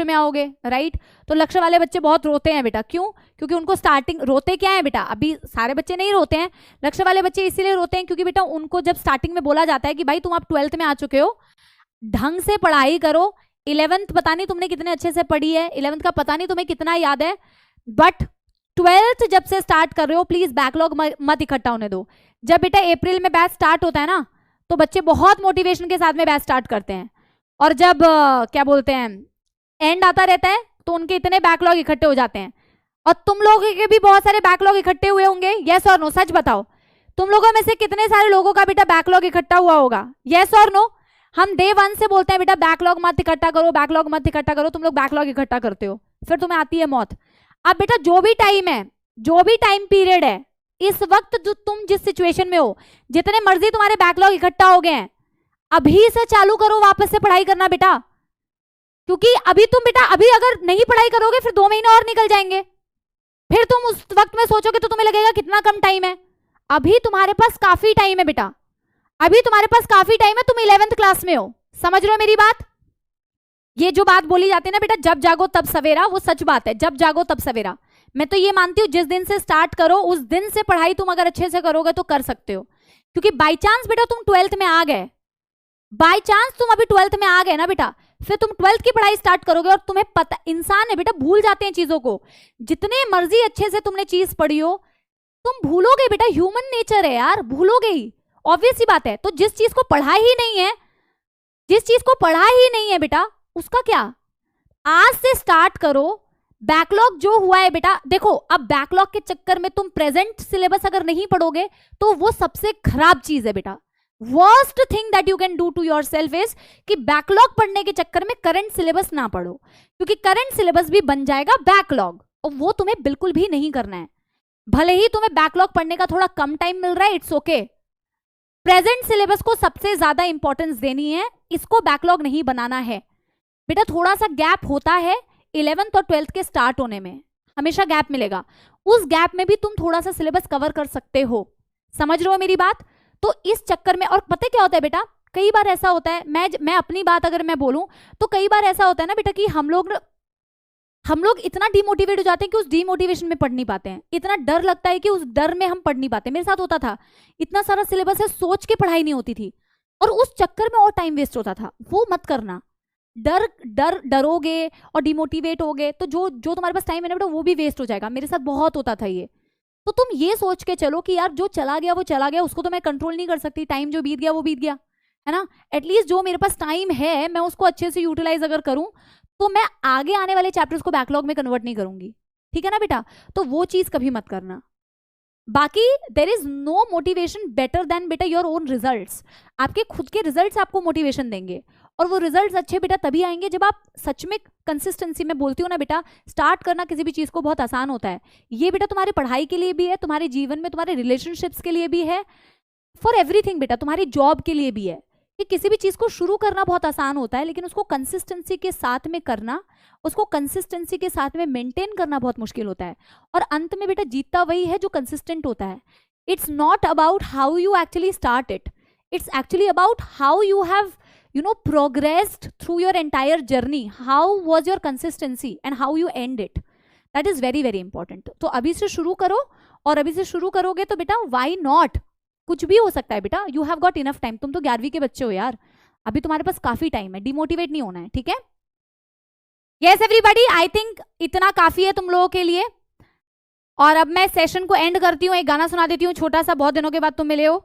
में आओगे, राइट। तो लक्ष्य वाले बच्चे बहुत रोते हैं बेटा, क्यों? क्योंकि उनको स्टार्टिंग, रोते क्या है बेटा, अभी सारे बच्चे नहीं रोते हैं, लक्ष्य वाले बच्चे इसीलिए रोते हैं क्योंकि बेटा उनको जब स्टार्टिंग में बोला जाता है कि भाई तुम आप 12th में आ चुके हो, ढंग से पढ़ाई करो, 11th पता नहीं तुमने कितने अच्छे से पढ़ी है, 11th का पता नहीं तुम्हें कितना याद है, बट 12th जब से स्टार्ट कर रहे हो प्लीज बैकलॉग मत इकट्ठा होने दो। जब बेटा अप्रैल में बैच स्टार्ट होता है ना, तो बच्चे बहुत मोटिवेशन के साथ में बैच स्टार्ट करते हैं, और जब क्या बोलते हैं एंड आता रहता है तो उनके इतने बैकलॉग इकट्ठे हो जाते हैं। और तुम लोगों के भी बहुत सारे बैकलॉग इकट्ठे हुए होंगे, यस और नो, सच बताओ, तुम लोगों में से कितने सारे लोगों का बेटा बैकलॉग इकट्ठा हुआ होगा, यस और नो। हम डे 1 से बोलते हैं बेटा बैकलॉग मत इकट्ठा करो, बैकलॉग मत इकट्ठा करो, तुम लोग बैकलॉग इकट्ठा करते हो, फिर तुम्हें आती है मौत। अब बेटा जो भी टाइम है, जो भी टाइम पीरियड है, इस वक्त जो तुम जिस सिचुएशन में हो, जितने मर्जी तुम्हारे बैकलॉग इकट्ठा हो गए हैं, अभी से चालू करो वापस से पढ़ाई करना बेटा, क्योंकि अभी तुम बेटा अभी अगर नहीं पढ़ाई करोगे फिर 2 महीने और निकल जाएंगे, फिर तुम उस वक्त में सोचोगे तो तुम्हें लगेगा कितना कम टाइम है। अभी तुम्हारे पास काफी टाइम है बेटा, अभी तुम्हारे पास काफी टाइम है, तुम 11th क्लास में हो, समझ रहे हो मेरी बात। ये जो बात बोली जाती है ना बेटा, जब जागो तब सवेरा, वो सच बात है, जब जागो तब सवेरा। मैं तो ये मानती हूँ जिस दिन से स्टार्ट करो उस दिन से पढ़ाई तुम अगर अच्छे से करोगे तो कर सकते हो, क्योंकि बाई चांस बेटा तुम 12th में आ गए, बाई चांस तुम अभी 12th में आ गए ना बेटा, फिर तुम 12th की पढ़ाई स्टार्ट करोगे और तुम्हें पता, इंसान है बेटा भूल जाते हैं चीजों को, जितने मर्जी अच्छे से तुमने चीज पढ़ी हो तुम भूलोगे बेटा, ह्यूमन नेचर है यार, भूलोगे ही, ऑब्वियस सी बात है। तो जिस चीज को पढ़ा ही नहीं है, जिस चीज को पढ़ा ही नहीं है बेटा, उसका क्या, आज से स्टार्ट करो। बैकलॉग जो हुआ है बेटा, देखो अब बैकलॉग के चक्कर में तुम प्रेजेंट सिलेबस अगर नहीं पढ़ोगे तो वो सबसे खराब चीज है बेटा, worst thing that you can do to yourself is कि बैकलॉग पढ़ने के चक्कर में करंट सिलेबस ना पढ़ो, क्योंकि करंट सिलेबस भी बन जाएगा बैकलॉग, और वो तुम्हें बिल्कुल भी नहीं करना है। भले ही तुम्हें बैकलॉग पढ़ने का थोड़ा कम टाइम मिल रहा है, इट्स ओके, प्रेजेंट सिलेबस को सबसे ज्यादा इंपॉर्टेंस देनी है, इसको बैकलॉग नहीं बनाना है बेटा। थोड़ा सा गैप होता है 11th और 12th के स्टार्ट होने में, हमेशा गैप मिलेगा, उस गैप में भी तुम थोड़ा सा सिलेबस कवर कर सकते हो, समझ रहे हो मेरी बात। तो इस चक्कर में, और पता क्या होता है बेटा, कई बार ऐसा होता है, मैं अपनी बात अगर मैं बोलूं तो कई बार ऐसा होता है ना बेटा कि हम लोग इतना डिमोटिवेट हो जाते हैं कि उस डिमोटिवेशन में पढ़ नहीं पाते हैं, इतना डर लगता है कि उस डर में हम पढ़ नहीं पाते। मेरे साथ होता था, इतना सारा सिलेबस है, सोच के पढ़ाई नहीं होती थी, और उस चक्कर में और टाइम वेस्ट होता था। वो मत करना, डरोगे और डिमोटिवेट होगे तो जो तुम्हारे पास टाइम है ना बेटा वो भी वेस्ट हो जाएगा। मेरे साथ बहुत होता था ये। तो तुम ये सोच के चलो कि यार जो चला गया वो चला गया, उसको तो मैं कंट्रोल नहीं कर सकती, टाइम जो बीत गया वो बीत गया, है ना। एटलीस्ट जो मेरे पास टाइम है मैं उसको अच्छे से यूटिलाइज अगर करूं तो मैं आगे आने वाले चैप्टर्स को बैकलॉग में कन्वर्ट नहीं करूंगी, ठीक है ना बेटा। तो वो चीज कभी मत करना। बाकी there is no motivation better than बेटा योर ओन रिजल्ट्स। आपके खुद के रिजल्ट्स आपको मोटिवेशन देंगे, और वो रिजल्ट्स अच्छे बेटा तभी आएंगे जब आप सच में कंसिस्टेंसी में, बोलती हूँ ना बेटा, स्टार्ट करना किसी भी चीज को बहुत आसान होता है। ये बेटा तुम्हारी पढ़ाई के लिए भी है, तुम्हारे जीवन में तुम्हारे रिलेशनशिप्स के लिए भी है, फॉर एवरीथिंग बेटा, तुम्हारी जॉब के लिए भी है कि किसी भी चीज को शुरू करना बहुत आसान होता है, लेकिन उसको कंसिस्टेंसी के साथ में करना, उसको कंसिस्टेंसी के साथ में मेंटेन करना बहुत मुश्किल होता है। और अंत में बेटा जीतता वही है जो कंसिस्टेंट होता है। It's not about how you actually start it, it's actually about how you have progressed through your entire journey, how was your consistency and how you end it, that is very very important। तो अभी से शुरू करो, और अभी से शुरू करोगे तो बेटा why not, कुछ भी हो सकता है बेटा, you have got enough time। तुम तो 11वीं के बच्चे हो यार, अभी तुम्हारे पास काफी टाइम है, डिमोटिवेट नहीं होना है, ठीक है। यस एवरीबॉडी, आई थिंक इतना काफी है तुम लोगों के लिए, और अब मैं सेशन को एंड करती हूँ, एक गाना सुना देती हूँ छोटा सा, बहुत दिनों के बाद तुम मिले हो।